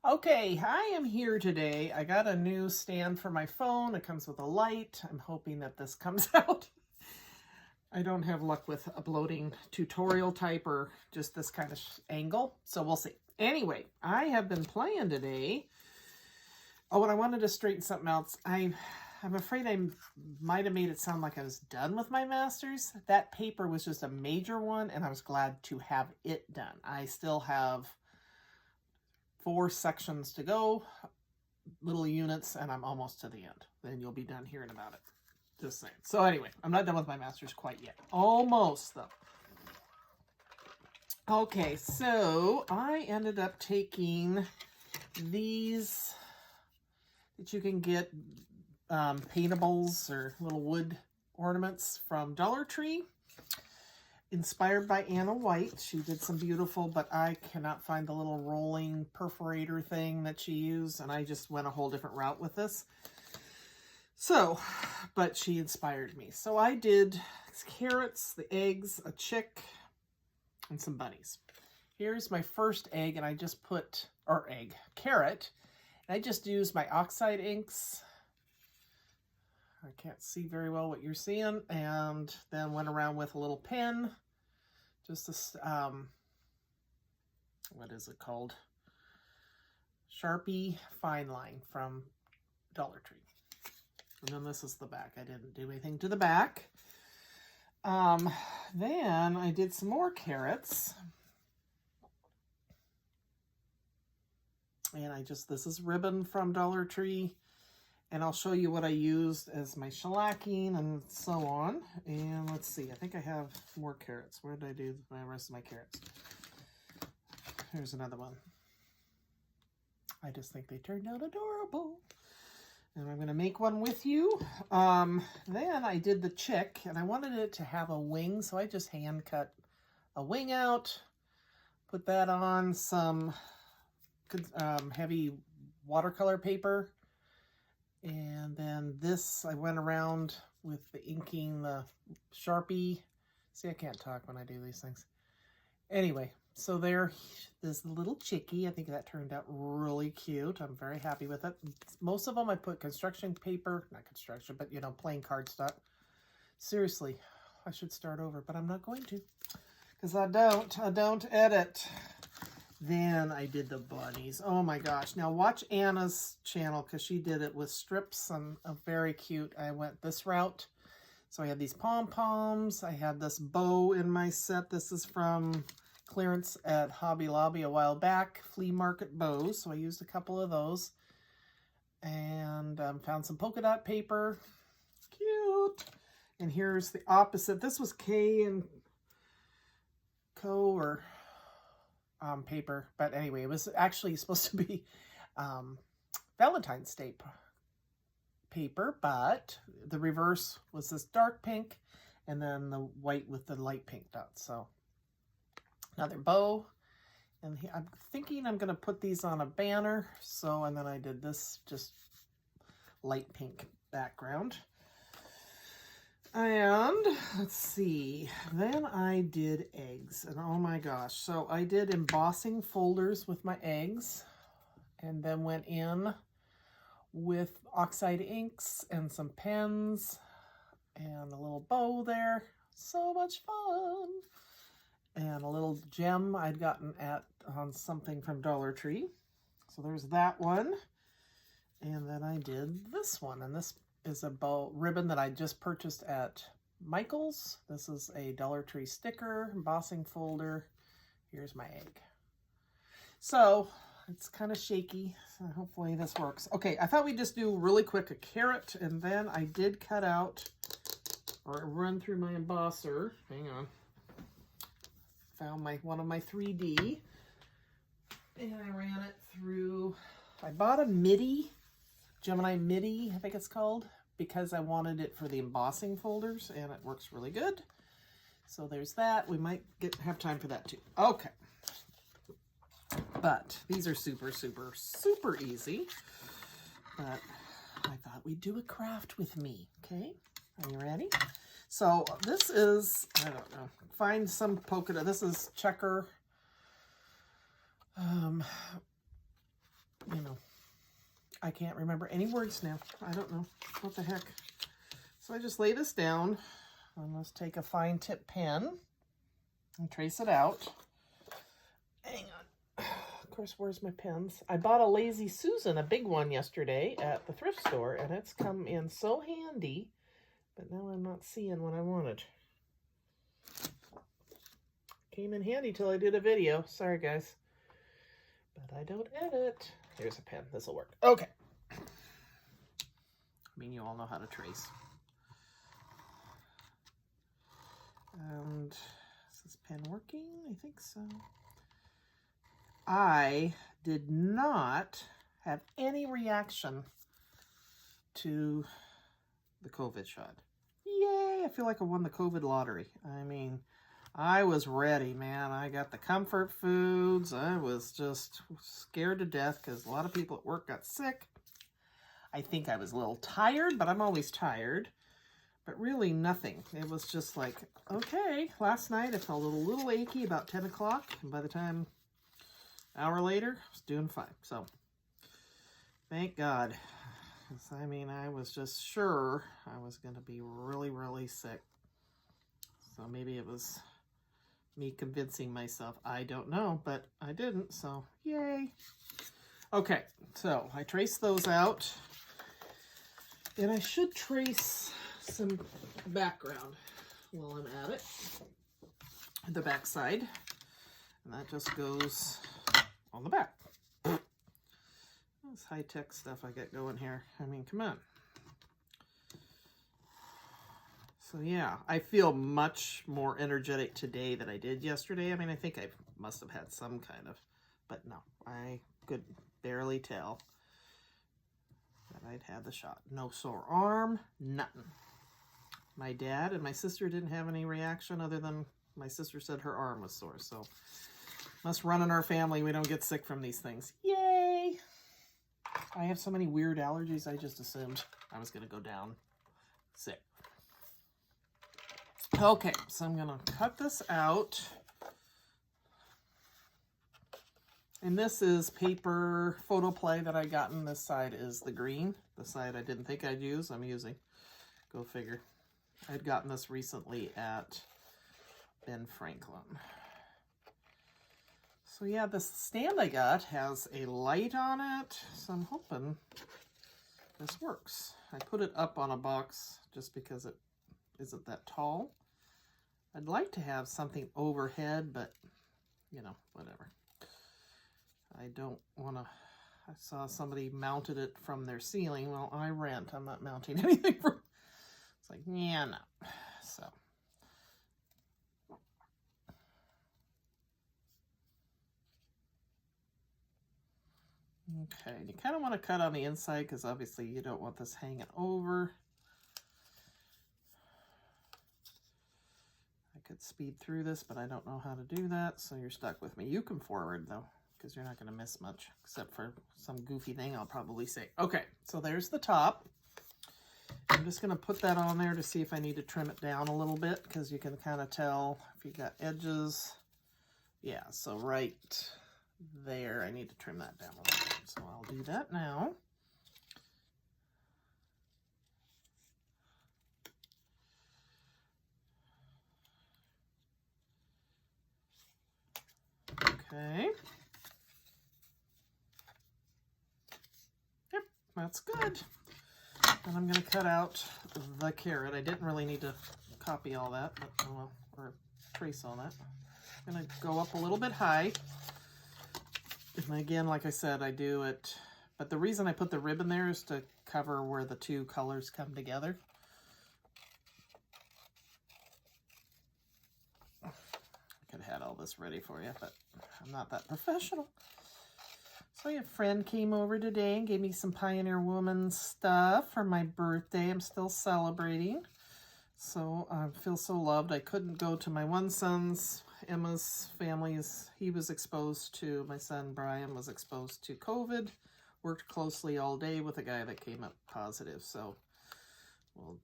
Okay, I am here today. I got a new stand for my phone. It comes with a light. I'm hoping that this comes out. I don't have luck with uploading tutorial type or just this kind of angle, so we'll see. Anyway, I have been playing today. Oh, and I wanted to straighten something else. I'm afraid I might have made it sound like I was done with my masters. That paper was just a major one, and I was glad to have it done. I still have 4 sections to go, little units, and I'm almost to the end. Then you'll be done hearing about it. Just saying. So anyway, I'm not done with my masters quite yet. Almost, though. Okay, so I ended up taking these that you can get paintables or little wood ornaments from Dollar Tree. Inspired by Anna White. She did some beautiful, but I cannot find the little rolling perforator thing that she used, and I just went a whole different route with this. So, but she inspired me. So I did carrots, the eggs, a chick, and some bunnies. Here's my first egg, and I just put, or egg, carrot, and I just used my oxide inks. I can't see very well what you're seeing, and then went around with a little pen, just a, what is it called? Sharpie Fine Line from Dollar Tree. And then this is the back. I didn't do anything to the back. Then I did some more carrots. And this is ribbon from Dollar Tree. And I'll show you what I used as my shellacking and so on. And let's see, I think I have more carrots. Where did I do the rest of my carrots? Here's another one. I just think they turned out adorable. And I'm going to make one with you. Then I did the chick, and I wanted it to have a wing, so I just hand cut a wing out, put that on some heavy watercolor paper. And then this, I went around with the inking, the Sharpie. See, I can't talk when I do these things. Anyway, so there's the little chickie. I think that turned out really cute. I'm very happy with it. Most of them I put construction paper, not construction, but you know, plain cardstock. Seriously, I should start over, but I'm not going to, because I don't edit. Then I did the bunnies. Oh my gosh. Now watch Anna's channel, because she did it with strips and very cute. I went this route. So I had these pom-poms. I had this bow in my set. This is from clearance at Hobby Lobby a while back. Flea market bows. So I used a couple of those. And found some polka dot paper. Cute. And here's the opposite. This was K and Co. or paper, but anyway, it was actually supposed to be Valentine's Day paper, but the reverse was this dark pink, and then the white with the light pink dots. So another bow, and I'm thinking I'm going to put these on a banner. So, and then I did this just light pink background. And let's see, then I did eggs, and oh my gosh, so I did embossing folders with my eggs, and then went in with oxide inks and some pens and a little bow there. So much fun. And a little gem I'd gotten on something from Dollar Tree. So there's that one. And then I did this one, and this is a bow ribbon that I just purchased at Michael's. This is a Dollar Tree sticker, embossing folder. Here's my egg. So it's kind of shaky, so hopefully this works. Okay, I thought we'd just do really quick a carrot, and then I did cut out or run through my embosser. Hang on. Found one of my 3D, and I ran it through. I bought a MIDI. Gemini MIDI, I think it's called, because I wanted it for the embossing folders, and it works really good. So there's that. We might have time for that too. Okay. But these are super, super, super easy. But I thought we'd do a craft with me, okay? Are you ready? So this is, I don't know, find some polka dot. This is checker I can't remember any words now. I don't know. What the heck? So I just lay this down. And let's take a fine tip pen and trace it out. Hang on. Of course, where's my pens? I bought a Lazy Susan, a big one, yesterday at the thrift store, and it's come in so handy, but now I'm not seeing what I wanted. Came in handy till I did a video. Sorry, guys. But I don't edit. Here's a pen. This will work. Okay. I mean, you all know how to trace. And is this pen working? I think so. I did not have any reaction to the COVID shot. Yay! I feel like I won the COVID lottery. I mean, I was ready, man. I got the comfort foods. I was just scared to death because a lot of people at work got sick. I think I was a little tired, but I'm always tired. But really nothing. It was just like, okay, last night I felt a little achy about 10 o'clock. And by the time, an hour later, I was doing fine. So, thank God. 'Cause, I mean, I was just sure I was going to be really, really sick. So maybe it was me convincing myself. I don't know, but I didn't. So, yay. Okay, so I traced those out. And I should trace some background while I'm at it. The back side. And that just goes on the back. This high-tech stuff I got going here. I mean, come on. So yeah, I feel much more energetic today than I did yesterday. I mean, I think I must have had some kind of, but no, I could barely tell that I'd had the shot. No sore arm, nothing. My dad and my sister didn't have any reaction other than my sister said her arm was sore. So must run in our family. We don't get sick from these things. Yay! I have so many weird allergies. I just assumed I was going to go down sick. Okay, so I'm going to cut this out. And this is paper photo play that I got, and this side is the green. The side I didn't think I'd use, I'm using. Go figure. I'd gotten this recently at Ben Franklin. So yeah, this stand I got has a light on it, so I'm hoping this works. I put it up on a box just because it isn't that tall. I'd like to have something overhead, but, you know, whatever. I don't want to... I saw somebody mounted it from their ceiling. Well, I rent. I'm not mounting anything from... It's like, yeah, no. So... Okay, you kind of want to cut on the inside because obviously you don't want this hanging over. I could speed through this, but I don't know how to do that, so you're stuck with me. You can forward, though, because you're not going to miss much, except for some goofy thing I'll probably say. Okay, so there's the top. I'm just going to put that on there to see if I need to trim it down a little bit, because you can kind of tell if you got edges. Yeah, so right there, I need to trim that down a little bit. So I'll do that now. Okay. Yep, that's good. And I'm going to cut out the carrot. I didn't really need to copy all that, but oh well, or trace all that. I'm going to go up a little bit high. And again, like I said, I do it, but the reason I put the ribbon there is to cover where the two colors come together. I could have had all this ready for you, but I'm not that professional. So a friend came over today and gave me some Pioneer Woman stuff for my birthday. I'm still celebrating. So I feel so loved. I couldn't go to my one son's, Emma's family's. He was exposed to, my son Brian was exposed to COVID. Worked closely all day with a guy that came up positive. So, well,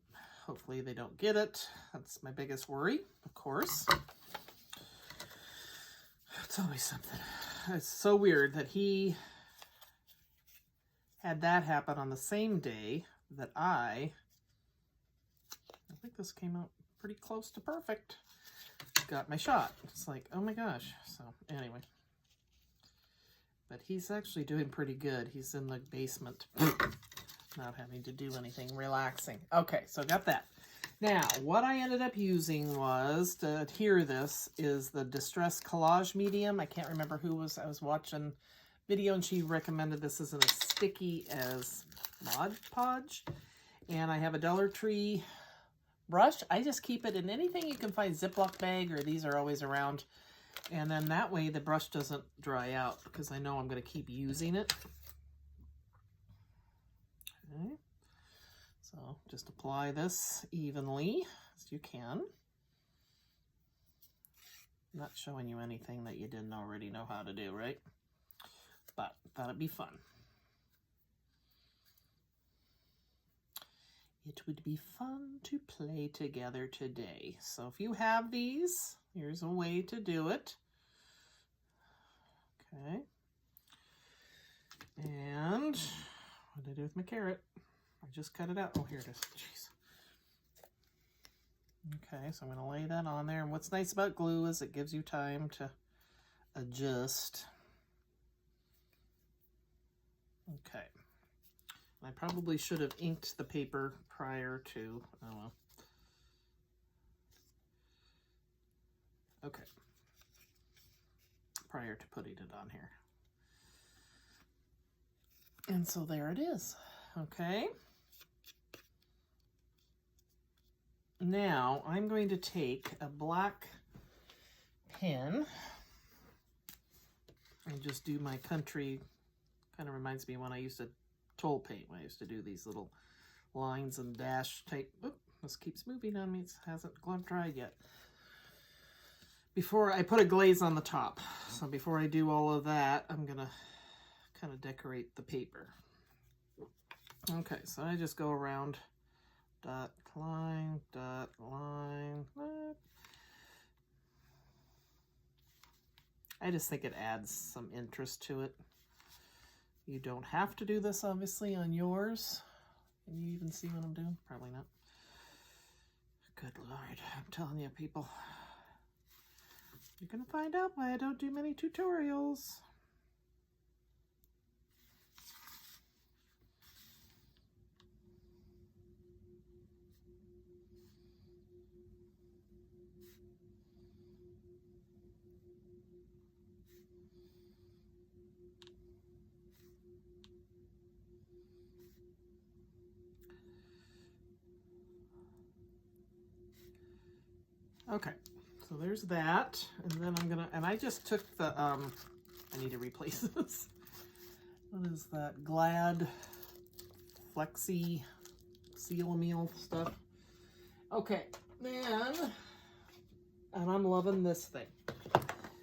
hopefully they don't get it. That's my biggest worry, of course. It's always something. It's so weird that he had that happen on the same day that I think this came out pretty close to perfect. Got my shot. It's like, oh my gosh. So anyway. But he's actually doing pretty good. He's in the basement, not having to do anything, relaxing. Okay, so got that. Now, what I ended up using was, to adhere this, is the Distress Collage Medium. I can't remember who was, I was watching video and she recommended this isn't as sticky as Mod Podge. And I have a Dollar Tree brush. I just keep it in anything you can find, Ziploc bag, or these are always around. And then that way the brush doesn't dry out because I know I'm going to keep using it. Okay. So just apply this evenly as you can. I'm not showing you anything that you didn't already know how to do, right? But thought it'd be fun. It would be fun to play together today. So if you have these, here's a way to do it. Okay. And what did I do with my carrot? I just cut it out. Oh, here it is. Jeez. Okay, so I'm going to lay that on there. And what's nice about glue is it gives you time to adjust. Okay. I probably should have inked the paper prior to, oh well. Okay. Prior to putting it on here. And so there it is. Okay. Now I'm going to take a black pen and just do my country, kind of reminds me when I used to toll paint, when I used to do these little lines and dash type. Oop, this keeps moving on me. It hasn't dried yet. Before I put a glaze on the top. So before I do all of that, I'm going to kind of decorate the paper. Okay, so I just go around, dot, line, dot, line. I just think it adds some interest to it. You don't have to do this, obviously, on yours. Can you even see what I'm doing? Probably not. Good Lord, I'm telling you, people. You're going to find out why I don't do many tutorials. Okay, so there's that, and then I'm gonna, and I just took the, I need to replace this. What is that? Glad Flexi Seal Meal stuff. Okay, then, and I'm loving this thing.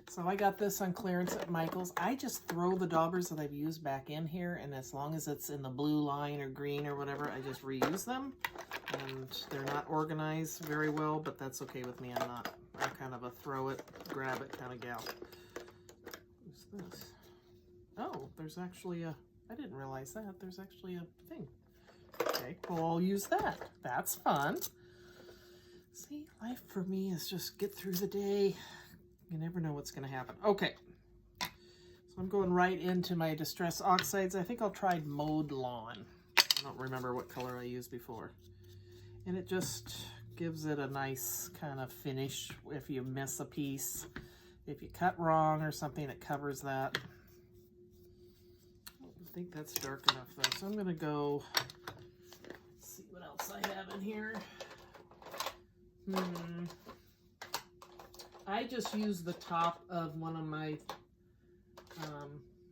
So I got this on clearance at Michael's. I just throw the daubers that I've used back in here, and as long as it's in the blue line or green or whatever, I just reuse them. And they're not organized very well, but that's okay with me. I'm kind of a throw it, grab it kind of gal. What's this? Oh, there's actually a, I didn't realize that. There's actually a thing. Okay, well, I'll use that. That's fun. See, life for me is just get through the day. You never know what's going to happen. Okay, so I'm going right into my Distress Oxides. I think I'll try Mowed Lawn. I don't remember what color I used before. And it just gives it a nice kind of finish if you miss a piece. If you cut wrong or something, it covers that. I think that's dark enough though. So I'm going to go, let's see what else I have in here. I just used the top of one of my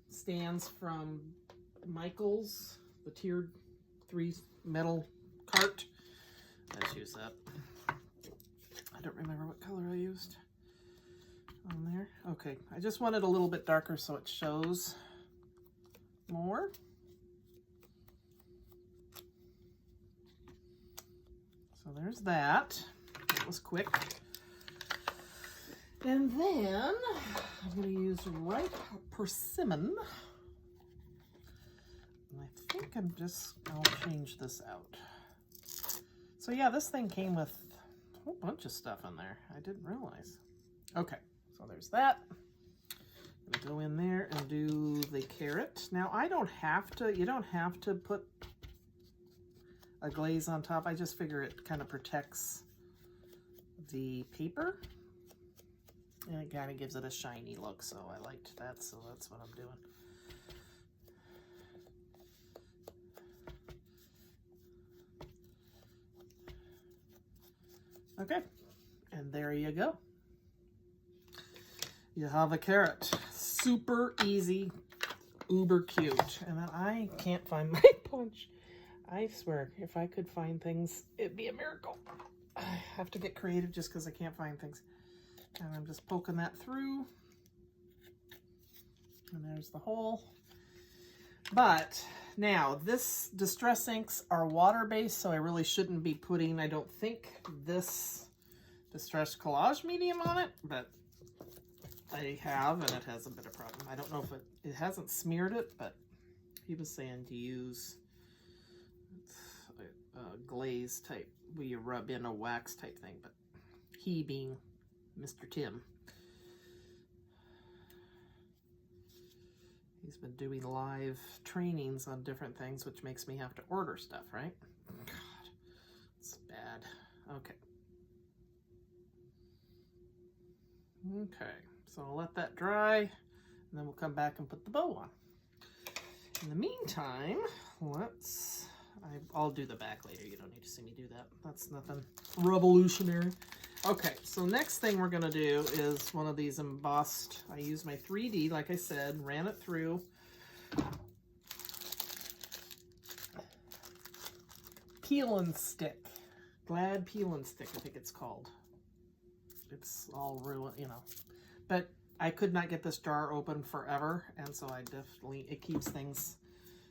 stands from Michael's, the tiered 3 metal cart. Let's use that. I don't remember what color I used on there. Okay, I just want it a little bit darker so it shows more. So there's that. That was quick. And then I'm going to use ripe persimmon. And I I think I'll change this out. So yeah, this thing came with a whole bunch of stuff in there. I didn't realize. Okay, so there's that. I'm gonna go in there and do the carrot. Now I don't have to, you don't have to put a glaze on top. I just figure it kind of protects the paper. And it kind of gives it a shiny look, so I liked that, so that's what I'm doing. Okay, and there you go. You have a carrot. Super easy, uber cute. And then I can't find my punch. I swear, if I could find things, it'd be a miracle. I have to get creative just because I can't find things. And I'm just poking that through. And there's the hole. But now, this Distress inks are water-based, so I really shouldn't be putting, I don't think, this Distress Collage medium on it, but I have, and it has a bit of problem. I don't know if it hasn't smeared it, but he was saying to use a glaze type, where you rub in a wax type thing, but he being Mr. Tim, he's been doing live trainings on different things, which makes me have to order stuff, right? God, it's bad. Okay. Okay, so I'll let that dry, and then we'll come back and put the bow on. In the meantime, I'll do the back later. You don't need to see me do that. That's nothing revolutionary. Okay, so next thing we're gonna do is one of these embossed. I use my 3D, like I said, ran it through. Peel and stick. Glad peel and stick, I think it's called. It's all ruined, you know. But I could not get this jar open forever, and so it keeps things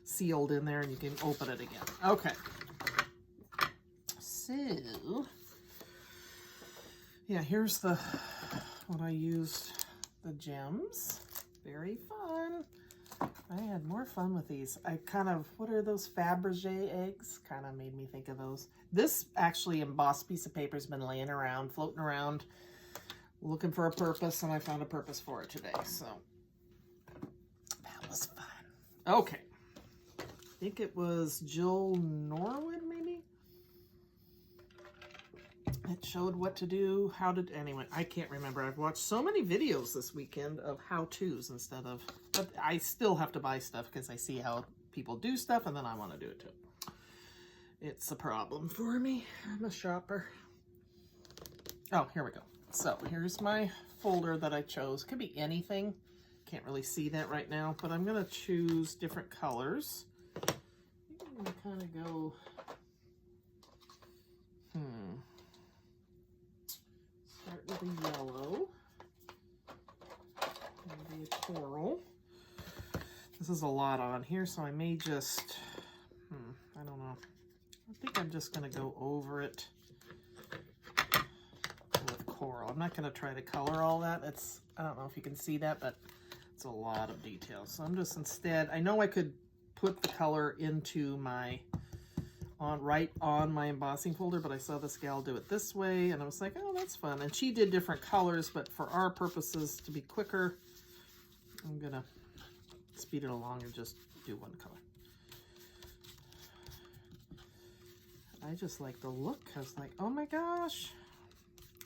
sealed in there and you can open it again. Okay. So, yeah, here's what I used, the gems. Very fun. I had more fun with these. What are those Fabergé eggs? Kind of made me think of those. This actually embossed piece of paper has been laying around, floating around, looking for a purpose, and I found a purpose for it today, so that was fun. Okay. I think it was Jill Norwood, maybe? It showed what to do, anyway, I can't remember. I've watched so many videos this weekend of how-tos but I still have to buy stuff because I see how people do stuff and then I want to do it too. It's a problem for me. I'm a shopper. Oh, here we go. So here's my folder that I chose. Could be anything. Can't really see that right now, but I'm going to choose different colors. I'm going to kind of go, start with a yellow, maybe a coral. This is a lot on here, so I may just, I don't know. I think I'm just going to go over it with coral. I'm not going to try to color all that. I don't know if you can see that, but it's a lot of detail. So I'm just I know I could put the color into right on my embossing folder, but I saw this gal do it this way, and I was like, oh, that's fun. And she did different colors, but for our purposes, to be quicker, I'm gonna speed it along and just do one color. I just like the look. I was like, oh my gosh,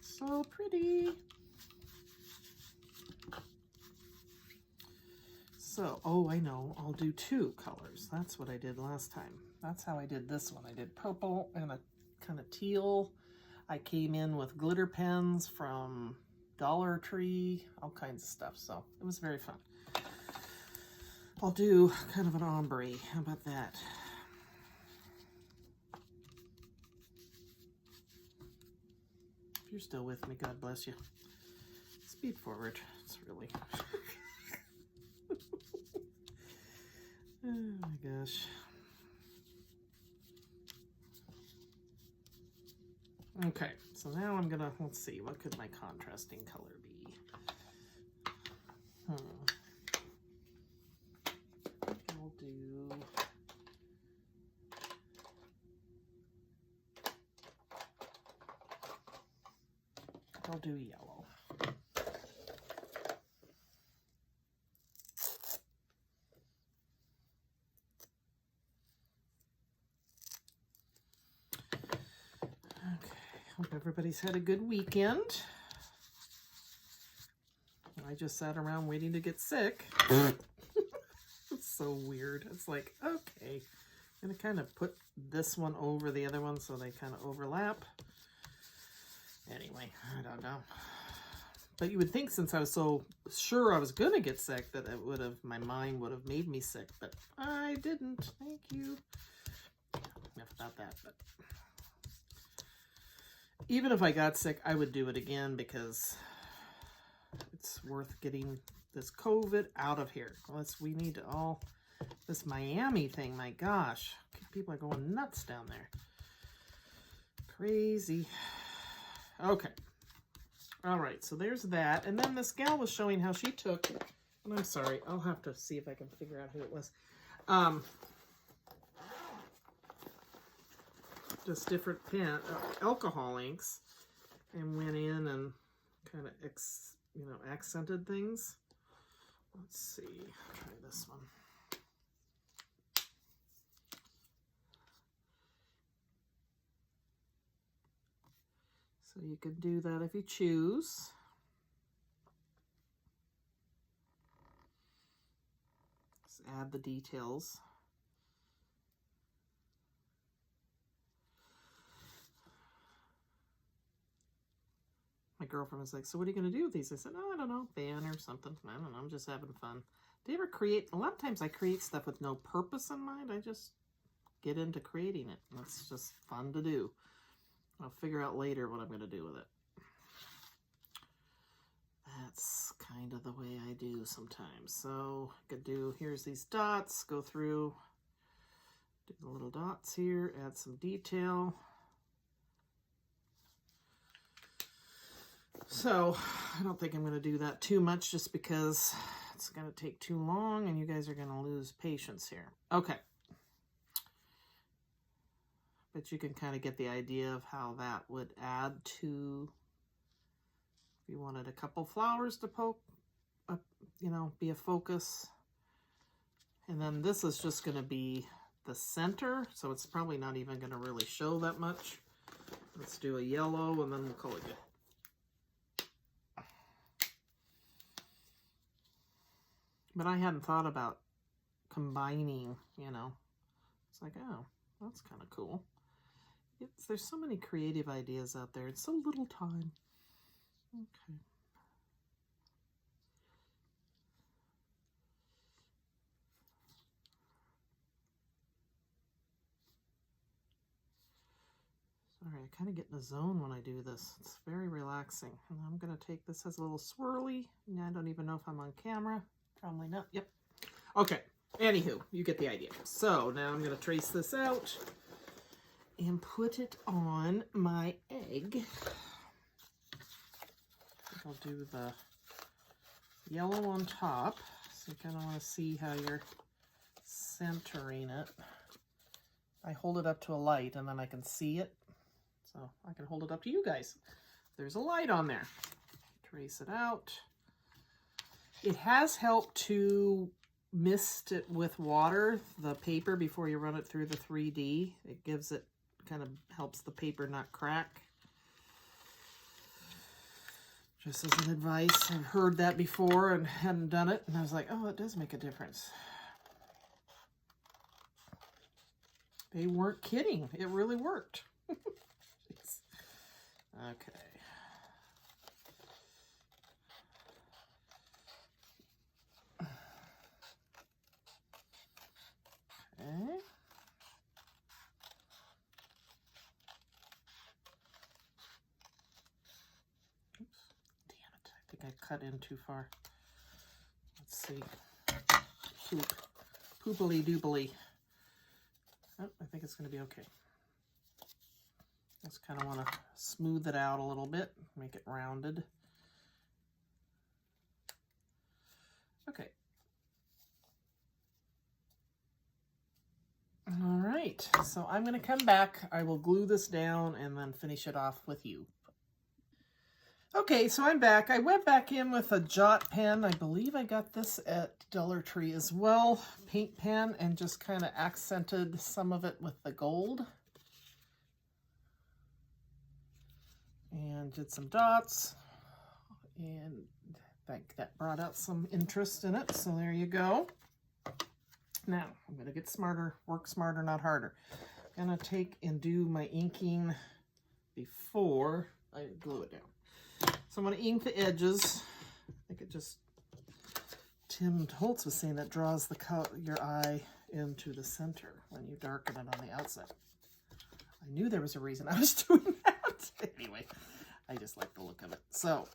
so pretty. So, oh, I know, I'll do 2 colors. That's what I did last time. That's how I did this one. I did purple and a kind of teal. I came in with glitter pens from Dollar Tree, all kinds of stuff. So it was very fun. I'll do kind of an ombre. How about that? If you're still with me, God bless you. Speed forward. It's really... oh my gosh. Okay, so now I'm gonna, let's see, what could my contrasting color be? I'll do do yellow. Okay, hope everybody's had a good weekend. I just sat around waiting to get sick. It's so weird. It's like, okay, I'm going to kind of put this one over the other one so they kind of overlap. Anyway, I don't know. But you would think since I was so sure I was going to get sick that it would have, my mind would have made me sick. But I didn't. Thank you. Enough about that. But even if I got sick, I would do it again because it's worth getting this COVID out of here. We need to all, this Miami thing, my gosh. People are going nuts down there. Crazy. Okay. All right, so there's that. And then this gal was showing how she took, and I'm sorry, I'll have to see if I can figure out who it was. Just different alcohol inks, and went in and kind of accented things. Let's see, try this one. So you could do that if you choose. Just add the details. My girlfriend was like, so what are you going to do with these? I said, oh, I don't know, ban or something. I don't know, I'm just having fun. Do you ever create, a lot of times I create stuff with no purpose in mind. I just get into creating it. It's just fun to do. I'll figure out later what I'm going to do with it. That's kind of the way I do sometimes. So I could do, here's these dots, go through, do the little dots here, add some detail. So I don't think I'm going to do that too much just because it's going to take too long and you guys are going to lose patience here. Okay. But you can kind of get the idea of how that would add to, if you wanted a couple flowers to poke, be a focus. And then this is just going to be the center, so it's probably not even going to really show that much. Let's do a yellow and then we'll call it good. But I hadn't thought about combining, It's like, oh, that's kind of cool. There's so many creative ideas out there. It's so little time. Okay. Sorry, I kind of get in a zone when I do this. It's very relaxing. And I'm going to take, this has a little swirly. I don't even know if I'm on camera. Probably not. Yep. Okay. Anywho, you get the idea. So now I'm going to trace this out and put it on my egg. I'll do the yellow on top. So you kind of want to see how you're centering it. I hold it up to a light and then I can see it. So I can hold it up to you guys. There's a light on there. Trace it out. It has helped to mist it with water, the paper, before you run it through the 3D. It gives it, kind of helps the paper not crack. Just as an advice, I've heard that before and hadn't done it, and I was like, oh, it does make a difference. They weren't kidding. It really worked. Okay. Okay. Oops. Damn it. I think I cut in too far. Let's see. Poop. Poopily doopily. Oh, I think it's going to be okay. Just kind of want to smooth it out a little bit, make it rounded. Okay. All right, so I'm going to come back. I will glue this down and then finish it off with you. Okay, so I'm back. I went back in with a Jot pen. I believe I got this at Dollar Tree as well. Paint pen, and just kind of accented some of it with the gold. And did some dots. And I think that brought out some interest in it. So there you go. Now, I'm going to get smarter, work smarter, not harder. I'm going to take and do my inking before I glue it down. So I'm going to ink the edges. I think it just, Tim Holtz was saying that draws your eye into the center when you darken it on the outside. I knew there was a reason I was doing that. Anyway, I just like the look of it. So,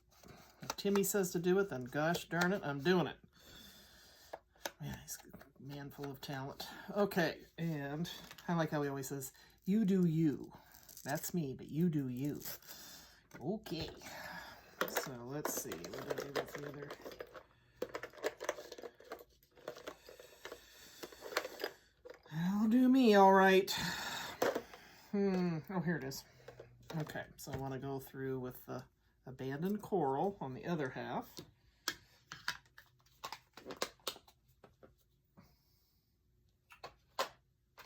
if Timmy says to do it, then gosh darn it, I'm doing it. Man, he's a man full of talent. Okay, and I like how he always says, you do you. That's me, but you do you. Okay. So let's see, what did I do with the other? I'll do me, all right. Oh, here it is. Okay, so I want to go through with the abandoned coral on the other half.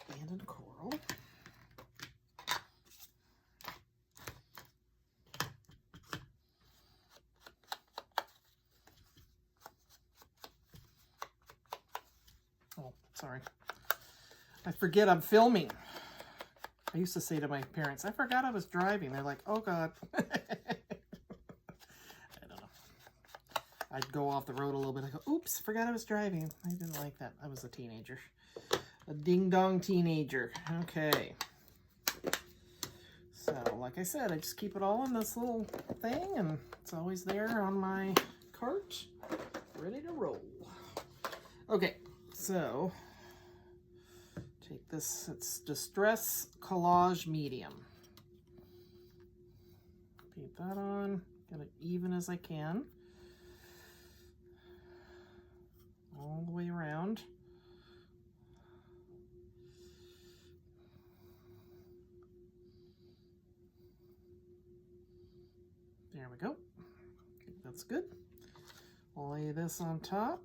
Abandoned coral. Oh, sorry. I forget I'm filming. I used to say to my parents, I forgot I was driving. They're like, oh God. I don't know. I'd go off the road a little bit. I go, oops, forgot I was driving. I didn't like that. I was a teenager. A ding-dong teenager. Okay. So, like I said, I just keep it all in this little thing, and it's always there on my cart, ready to roll. Okay, so take this, it's Distress Collage Medium. Paint that on, get it even as I can. All the way around. There we go. Okay, that's good. I'll lay this on top.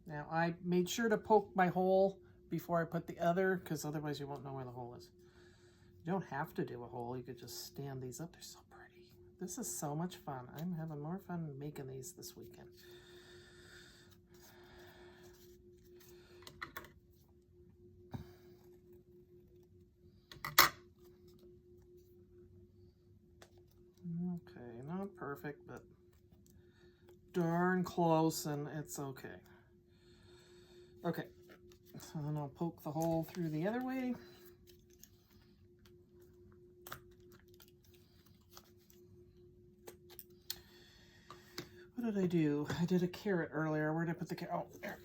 Now I made sure to poke my hole before I put the other, because otherwise you won't know where the hole is. You don't have to do a hole, you could just stand these up. They're so pretty. This is so much fun. I'm having more fun making these this weekend. Okay, not perfect, but darn close, and it's okay. Okay, so then I'll poke the hole through the other way. What did I do? I did a carrot earlier. Where did I put the carrot? Oh, there.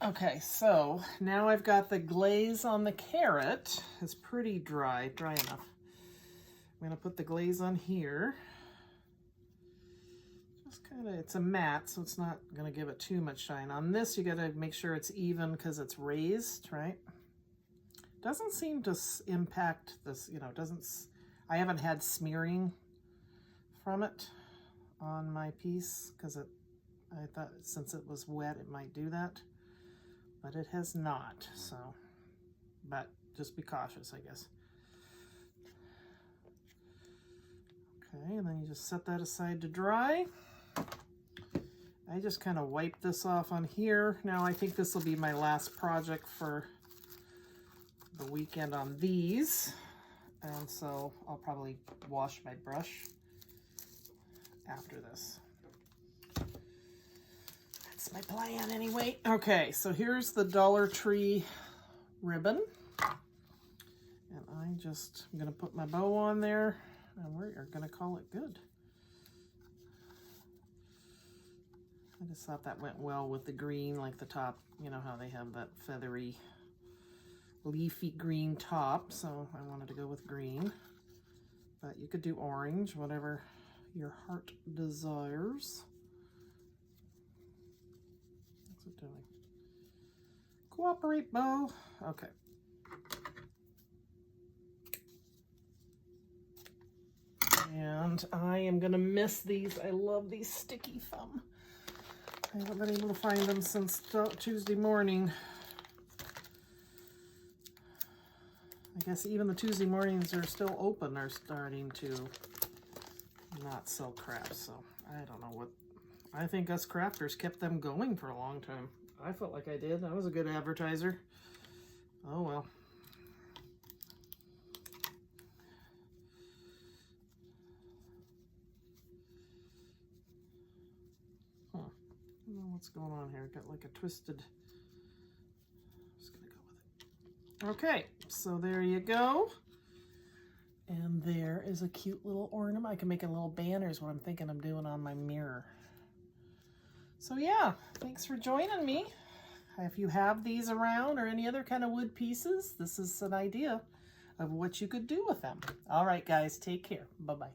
Okay, so now I've got the glaze on the carrot. It's pretty dry enough. I'm going to put the glaze on here. Just kind of, it's a matte, so it's not going to give it too much shine. On this, you got to make sure it's even because it's raised, right? Doesn't seem to impact this, you know, I haven't had smearing from it on my piece because I thought since it was wet, it might do that, but it has not, so, but just be cautious, I guess. Okay, and then you just set that aside to dry. I just kind of wipe this off on here. Now I think this will be my last project for the weekend on these. And so I'll probably wash my brush after this. That's my plan anyway. Okay, so here's the Dollar Tree ribbon. And I'm gonna put my bow on there. And we are going to call it good. I just thought that went well with the green, like the top, you know how they have that feathery, leafy green top, so I wanted to go with green. But you could do orange, whatever your heart desires. What's it doing? Cooperate, bow. Okay. And I am going to miss these. I love these sticky thumb. I haven't been able to find them since Tuesday morning. I guess even the Tuesday mornings are still open are starting to not sell crafts. So I don't know what. I think us crafters kept them going for a long time. I felt like I did. I was a good advertiser. Oh well. Huh. I don't know what's going on here. Got like a twisted. Just gonna go with it. Okay, so there you go. And there is a cute little ornament. I can make a little banner is what I'm thinking I'm doing on my mirror. So yeah, thanks for joining me. If you have these around or any other kind of wood pieces, this is an idea of what you could do with them. All right, guys, take care. Bye-bye.